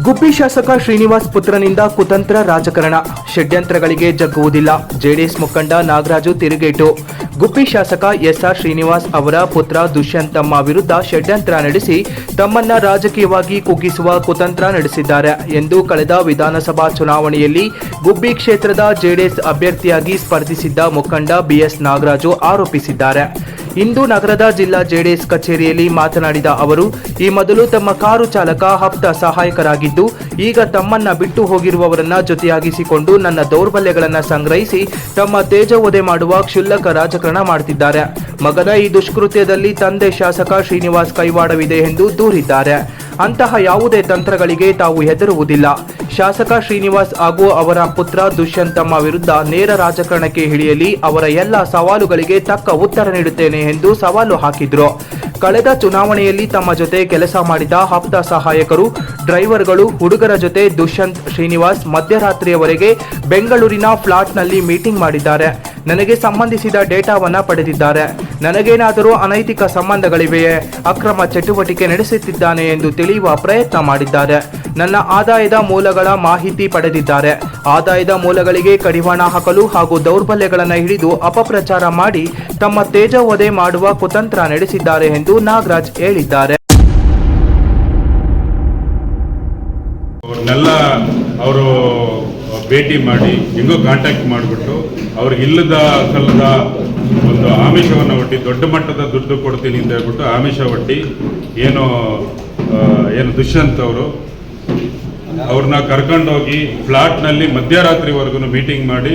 ಗುಬ್ಬಿ ಶಾಸಕ ಶ್ರೀನಿವಾಸ್ ಪುತ್ರನಿಂದ ಕುತಂತ್ರ ರಾಜಕಾರಣ, ಷಡ್ಯಂತ್ರಗಳಿಗೆ ಜಗ್ಗುವುದಿಲ್ಲ. ಜೆಡಿಎಸ್ ಮುಖಂಡ ನಾಗರಾಜು ತಿರುಗೇಟು. ಗುಬ್ಬಿ ಶಾಸಕ ಎಸ್ಆರ್ ಶ್ರೀನಿವಾಸ್ ಅವರ ಪುತ್ರ ದುಷ್ಯಂತ್ ತಮ್ಮ ವಿರುದ್ಧ ಷಡ್ಯಂತ್ರ ನಡೆಸಿ ತಮ್ಮನ್ನ ರಾಜಕೀಯವಾಗಿ ಕುಗ್ಗಿಸುವ ಕುತಂತ್ರ ನಡೆಸಿದ್ದಾರೆ ಎಂದು ಕಳೆದ ವಿಧಾನಸಭಾ ಚುನಾವಣೆಯಲ್ಲಿ ಗುಬ್ಬಿ ಕ್ಷೇತ್ರದ ಜೆಡಿಎಸ್ ಅಭ್ಯರ್ಥಿಯಾಗಿ ಸ್ಪರ್ಧಿಸಿದ್ದ ಮುಖಂಡ ಬಿಎಸ್ ನಾಗರಾಜು ಆರೋಪಿಸಿದ್ದಾರೆ. ಇಂದು ನಗರದ ಜಿಲ್ಲಾ ಜೆಡಿಎಸ್ ಕಚೇರಿಯಲ್ಲಿ ಮಾತನಾಡಿದ ಅವರು, ಈ ಮೊದಲು ತಮ್ಮ ಕಾರು ಚಾಲಕ ಹಪ್ತ ಸಹಾಯಕರಾಗಿದ್ದು, ಈಗ ತಮ್ಮನ್ನ ಬಿಟ್ಟು ಹೋಗಿರುವವರನ್ನ ಜೊತೆಯಾಗಿಸಿಕೊಂಡು ನನ್ನ ದೌರ್ಬಲ್ಯಗಳನ್ನು ಸಂಗ್ರಹಿಸಿ ತಮ್ಮ ತೇಜೋವಧೆ ಮಾಡುವ ಕ್ಷುಲ್ಲಕ ರಾಜಕಾರಣ ಮಾಡುತ್ತಿದ್ದಾರೆ. ಮಗನ ಈ ದುಷ್ಕೃತ್ಯದಲ್ಲಿ ತಂದೆ ಶಾಸಕ ಶ್ರೀನಿವಾಸ್ ಕೈವಾಡವಿದೆ ಎಂದು ದೂರಿದ್ದಾರೆ. ಅಂತಹ ಯಾವುದೇ ತಂತ್ರಗಳಿಗೆ ತಾವು ಹೆದರುವುದಿಲ್ಲ. ಶಾಸಕ ಶ್ರೀನಿವಾಸ್ ಹಾಗೂ ಅವರ ಪುತ್ರ ದುಷ್ಯಂತ್ ತಮ್ಮ ವಿರುದ್ಧ ನೇರ ರಾಜಕಾರಣಕ್ಕೆ ಇಳಿಯಲಿ, ಅವರ ಎಲ್ಲ ಸವಾಲುಗಳಿಗೆ ತಕ್ಕ ಉತ್ತರ ನೀಡುತ್ತೇನೆ ಎಂದು ಸವಾಲು ಹಾಕಿದ್ರು. ಕಳೆದ ಚುನಾವಣೆಯಲ್ಲಿ ತಮ್ಮ ಜೊತೆ ಕೆಲಸ ಮಾಡಿದ ಹಪ್ತ ಸಹಾಯಕರು, ಡ್ರೈವರ್ಗಳು, ಹುಡುಗರ ಜೊತೆ ದುಷ್ಯಂತ್ ಶ್ರೀನಿವಾಸ್ ಮಧ್ಯರಾತ್ರಿಯವರೆಗೆ ಬೆಂಗಳೂರಿನ ಫ್ಲಾಟ್ನಲ್ಲಿ ಮೀಟಿಂಗ್ ಮಾಡಿದ್ದಾರೆ. ನನಗೆ ಸಂಬಂಧಿಸಿದ ಡೇಟಾವನ್ನ ಪಡೆದಿದ್ದಾರೆ. ನನಗೇನಾದರೂ ಅನೈತಿಕ ಸಂಬಂಧಗಳಿವೆಯೇ, ಅಕ್ರಮ ಚಟುವಟಿಕೆ ನಡೆಸುತ್ತಿದ್ದಾನೆ ಎಂದು ತಿಳಿಯುವ ಪ್ರಯತ್ನ ಮಾಡಿದ್ದಾರೆ. ನನ್ನ ಆದಾಯದ ಮೂಲಗಳ ಮಾಹಿತಿ ಪಡೆದಿದ್ದಾರೆ. ಆದಾಯದ ಮೂಲಗಳಿಗೆ ಕಡಿವಾಣ ಹಾಕಲು ಹಾಗೂ ದೌರ್ಬಲ್ಯಗಳನ್ನು ಹಿಡಿದು ಅಪಪ್ರಚಾರ ಮಾಡಿ ತಮ್ಮ ತೇಜೋವಧೆ ಮಾಡುವ ಕುತಂತ್ರ ನಡೆಸಿದ್ದಾರೆ ಎಂದು ನಾಗರಾಜ್ ಹೇಳಿದ್ದಾರೆ. ಅವರು ಭೇಟಿ ಮಾಡಿ ಹೆಂಗೋ ಕಾಂಟ್ಯಾಕ್ಟ್ ಮಾಡಿಬಿಟ್ಟು ಅವ್ರಿಗೆ ಇಲ್ಲದ ಸಲ್ಲದ ಒಂದು ಆಮಿಷವನ್ನು ಒಡ್ಡಿ ದೊಡ್ಡ ಮಟ್ಟದ ದುಡ್ಡು ಕೊಡ್ತೀನಿ ಅಂತ ಹೇಳ್ಬಿಟ್ಟು ಆಮಿಷ ಒಡ್ಡಿ ಏನು ದುಷ್ಯಂತ್ ಅವರು ಅವ್ರನ್ನ ಕರ್ಕೊಂಡೋಗಿ ಫ್ಲಾಟ್ನಲ್ಲಿ ಮಧ್ಯರಾತ್ರಿವರೆಗೂ ಮೀಟಿಂಗ್ ಮಾಡಿ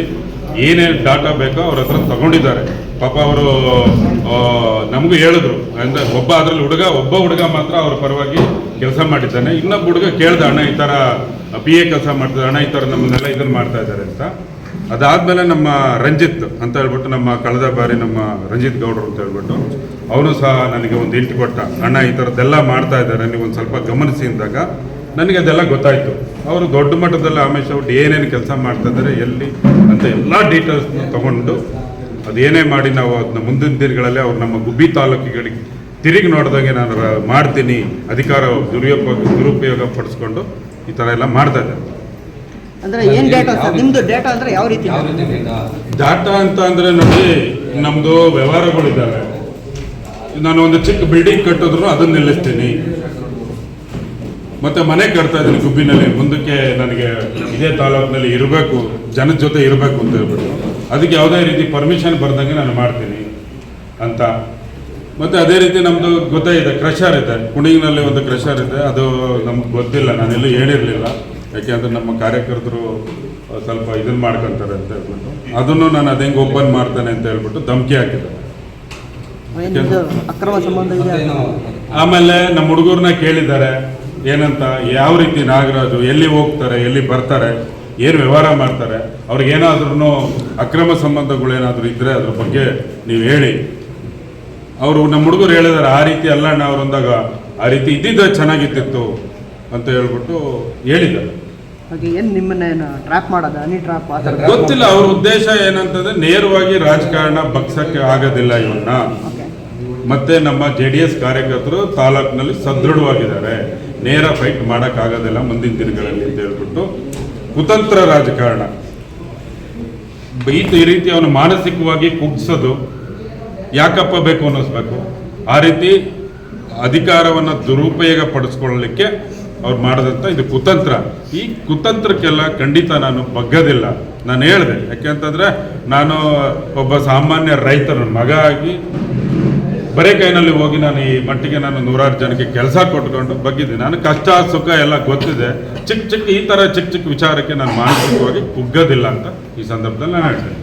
ಏನೇನು ಡಾಟಾ ಬೇಕೋ ಅವ್ರ ಹತ್ರ ತಗೊಂಡಿದ್ದಾರೆ. ಪಾಪ ಅವರು ನಮಗೂ ಹೇಳಿದ್ರು, ಅಂದರೆ ಒಬ್ಬ ಹುಡುಗ ಮಾತ್ರ ಅವ್ರ ಪರವಾಗಿ ಕೆಲಸ ಮಾಡಿದ್ದಾನೆ. ಇನ್ನೊಬ್ಬ ಹುಡುಗ ಕೇಳ್ದ, ಅಣ್ಣ ಈ ಥರ PA ಕೆಲಸ ಮಾಡ್ತಾರೆ, ಅಣ್ಣ ಈ ಥರ ನಮ್ಮನ್ನೆಲ್ಲ ಇದನ್ನು ಮಾಡ್ತಾ ಇದ್ದಾರೆ ಅಂತ. ಅದಾದಮೇಲೆ ನಮ್ಮ ರಂಜಿತ್ ಅಂತ ಹೇಳ್ಬಿಟ್ಟು, ನಮ್ಮ ಕಳೆದ ಬಾರಿ ನಮ್ಮ ರಂಜಿತ್ ಗೌಡರು ಅಂತ ಹೇಳ್ಬಿಟ್ಟು ಅವನು ಸಹ ನನಗೆ ಒಂದು ಇಂಟ್ ಕೊಟ್ಟ, ಅಣ್ಣ ಈ ಥರದ್ದೆಲ್ಲ ಮಾಡ್ತಾ ಇದ್ದಾರೆ, ನೀವು ಒಂದು ಸ್ವಲ್ಪ ಗಮನಿಸಿ ಅಂದಾಗ ನನಗೆ ಅದೆಲ್ಲ ಗೊತ್ತಾಯಿತು. ಅವರು ದೊಡ್ಡ ಮಟ್ಟದಲ್ಲಿ ಆಮೇಶ ಒಟ್ಟು ಏನೇನು ಕೆಲಸ ಮಾಡ್ತಾ ಇದ್ದಾರೆ, ಎಲ್ಲಿ ಅಂತ ಎಲ್ಲ ಡೀಟೇಲ್ಸ್ನ ತೊಗೊಂಡು ಅದೇನೇ ಮಾಡಿ ನಾವು ಅದನ್ನ ಮುಂದಿನ ದಿನಗಳಲ್ಲಿ ಅವ್ರು ನಮ್ಮ ಗುಬ್ಬಿ ತಾಲೂಕಿಗಳಿಗೆ ತಿರುಗಿ ನೋಡಿದಾಗೆ ನಾನು ಮಾಡ್ತೀನಿ, ಅಧಿಕಾರ ದುರುಪಯೋಗ ಪಡಿಸ್ಕೊಂಡು ಈ ಥರ ಎಲ್ಲ ಮಾಡ್ತಾ ಇದ್ದಾರೆ. ಅಂದ್ರೆ ಏನು ಡೇಟಾ ಸರ್ ನಿಮ್ಮದು? ಡೇಟಾ ಅಂದರೆ ಯಾವ ರೀತಿ ಡಾಟಾ ಅಂತ ಅಂದರೆ ನೋಡಿ, ನಮ್ಮದು ವ್ಯವಹಾರಗಳಿದ್ದಾವೆ. ನಾನು ಒಂದು ಚಿಕ್ಕ ಬಿಲ್ಡಿಂಗ್ ಕಟ್ಟಿದ್ರು ಅದನ್ನು ನಿಲ್ಲಿಸ್ತೀನಿ, ಮತ್ತು ಮನೆ ಕಟ್ತಾ ಇದ್ದೀನಿ ಗುಬ್ಬಿನಲ್ಲಿ, ಮುಂದಕ್ಕೆ ನನಗೆ ಇದೇ ತಾಲೂಕಿನಲ್ಲಿ ಇರಬೇಕು, ಜನದ ಜೊತೆ ಇರಬೇಕು ಅಂತ ಹೇಳ್ಬಿಟ್ಟು ಅದಕ್ಕೆ ಯಾವುದೇ ರೀತಿ ಪರ್ಮಿಷನ್ ಬರ್ದಂಗೆ ನಾನು ಮಾಡ್ತೀನಿ ಅಂತ. ಮತ್ತು ಅದೇ ರೀತಿ ನಮ್ಮದು ಗೊತ್ತಾಯಿದೆ, ಕ್ರಷರ್ ಇದೆ ಕುಣಿಗಿನಲ್ಲಿ, ಒಂದು ಕ್ರಷರ್ ಇದೆ, ಅದು ನಮ್ಗೆ ಗೊತ್ತಿಲ್ಲ, ನಾನೆಲ್ಲೂ ಹೇಳಿರಲಿಲ್ಲ. ಯಾಕೆಂದರೆ ನಮ್ಮ ಕಾರ್ಯಕರ್ತರು ಸ್ವಲ್ಪ ಇದನ್ನು ಮಾಡ್ಕೊತಾರೆ ಅಂತ ಹೇಳ್ಬಿಟ್ಟು ಅದನ್ನು ನಾನು ಅದು ಹೆಂಗೆ ಓಪನ್ ಮಾಡ್ತಾನೆ ಅಂತ ಹೇಳ್ಬಿಟ್ಟು ಧಮಕಿ ಹಾಕಿದ್ದಾರೆ. ಆಮೇಲೆ ನಮ್ಮ ಹುಡುಗರನ್ನ ಕೇಳಿದ್ದಾರೆ ಏನಂತ, ಯಾವ ರೀತಿ ನಾಗರಾಜು ಎಲ್ಲಿ ಹೋಗ್ತಾರೆ, ಎಲ್ಲಿ ಬರ್ತಾರೆ, ಏನು ವ್ಯವಹಾರ ಮಾಡ್ತಾರೆ, ಅವ್ರಿಗೇನಾದ್ರೂ ಅಕ್ರಮ ಸಂಬಂಧಗಳೇನಾದರೂ ಇದ್ದರೆ ಅದ್ರ ಬಗ್ಗೆ ನೀವು ಹೇಳಿ. ಅವರು ನಮ್ಮ ಹುಡುಗರು ಹೇಳಿದ್ದಾರೆ, ಆ ರೀತಿ ಅಲ್ಲ ಅಣ್ಣ ಅವ್ರು ಅಂದಾಗ, ಆ ರೀತಿ ಇದ್ದಿದ್ದ ಚೆನ್ನಾಗಿತ್ತಿತ್ತು ಅಂತ ಹೇಳ್ಬಿಟ್ಟು ಹೇಳಿದ್ದಾರೆ. ಗೊತ್ತಿಲ್ಲ ಅವ್ರ ಉದ್ದೇಶ ಏನಂತಂದ್ರೆ, ನೇರವಾಗಿ ರಾಜಕಾರಣ ಬಗ್ಸಕ್ಕೆ ಆಗೋದಿಲ್ಲ ಇವನ್ನ. ಮತ್ತೆ ನಮ್ಮ JDS ಕಾರ್ಯಕರ್ತರು ತಾಲೂಕಿನಲ್ಲಿ ಸದೃಢವಾಗಿದ್ದಾರೆ, ನೇರ ಫೈಟ್ ಮಾಡೋಕ್ಕಾಗೋದಿಲ್ಲ ಮುಂದಿನ ದಿನಗಳಲ್ಲಿ ಅಂತ ಹೇಳ್ಬಿಟ್ಟು ಕುತಂತ್ರ ರಾಜಕಾರಣ, ಈ ರೀತಿ ಅವನು ಮಾನಸಿಕವಾಗಿ ಕುಗ್ಸೋದು ಯಾಕಪ್ಪ ಬೇಕು ಅನ್ನಿಸ್ಬೇಕು. ಆ ರೀತಿ ಅಧಿಕಾರವನ್ನು ದುರುಪಯೋಗ ಪಡಿಸ್ಕೊಳ್ಳಲಿಕ್ಕೆ ಅವ್ರು ಮಾಡಿದಂಥ ಇದು ಕುತಂತ್ರ. ಈ ಕುತಂತ್ರಕ್ಕೆಲ್ಲ ಖಂಡಿತ ನಾನು ಬಗ್ಗದಿಲ್ಲ. ನಾನು ಹೇಳಿದೆ, ಯಾಕೆಂತಂದರೆ ನಾನು ಒಬ್ಬ ಸಾಮಾನ್ಯ ರೈತನ ಮಗ ಆಗಿ ಬರೇ ಕೈನಲ್ಲಿ ಹೋಗಿ ನಾನು ಈ ಮಟ್ಟಿಗೆ ನಾನು 100 ಜನಕ್ಕೆ ಕೆಲಸ ಕೊಟ್ಕೊಂಡು ಬಗ್ಗಿದ್ದೀನಿ. ನಾನು ಕಷ್ಟ ಸುಖ ಎಲ್ಲ ಗೊತ್ತಿದೆ. ಈ ಥರ ಚಿಕ್ಕ ವಿಚಾರಕ್ಕೆ ನಾನು ಮಾನಸಿಕವಾಗಿ ಕುಗ್ಗೋದಿಲ್ಲ ಅಂತ ಈ ಸಂದರ್ಭದಲ್ಲಿ ನಾನು ಹೇಳ್ತೇನೆ.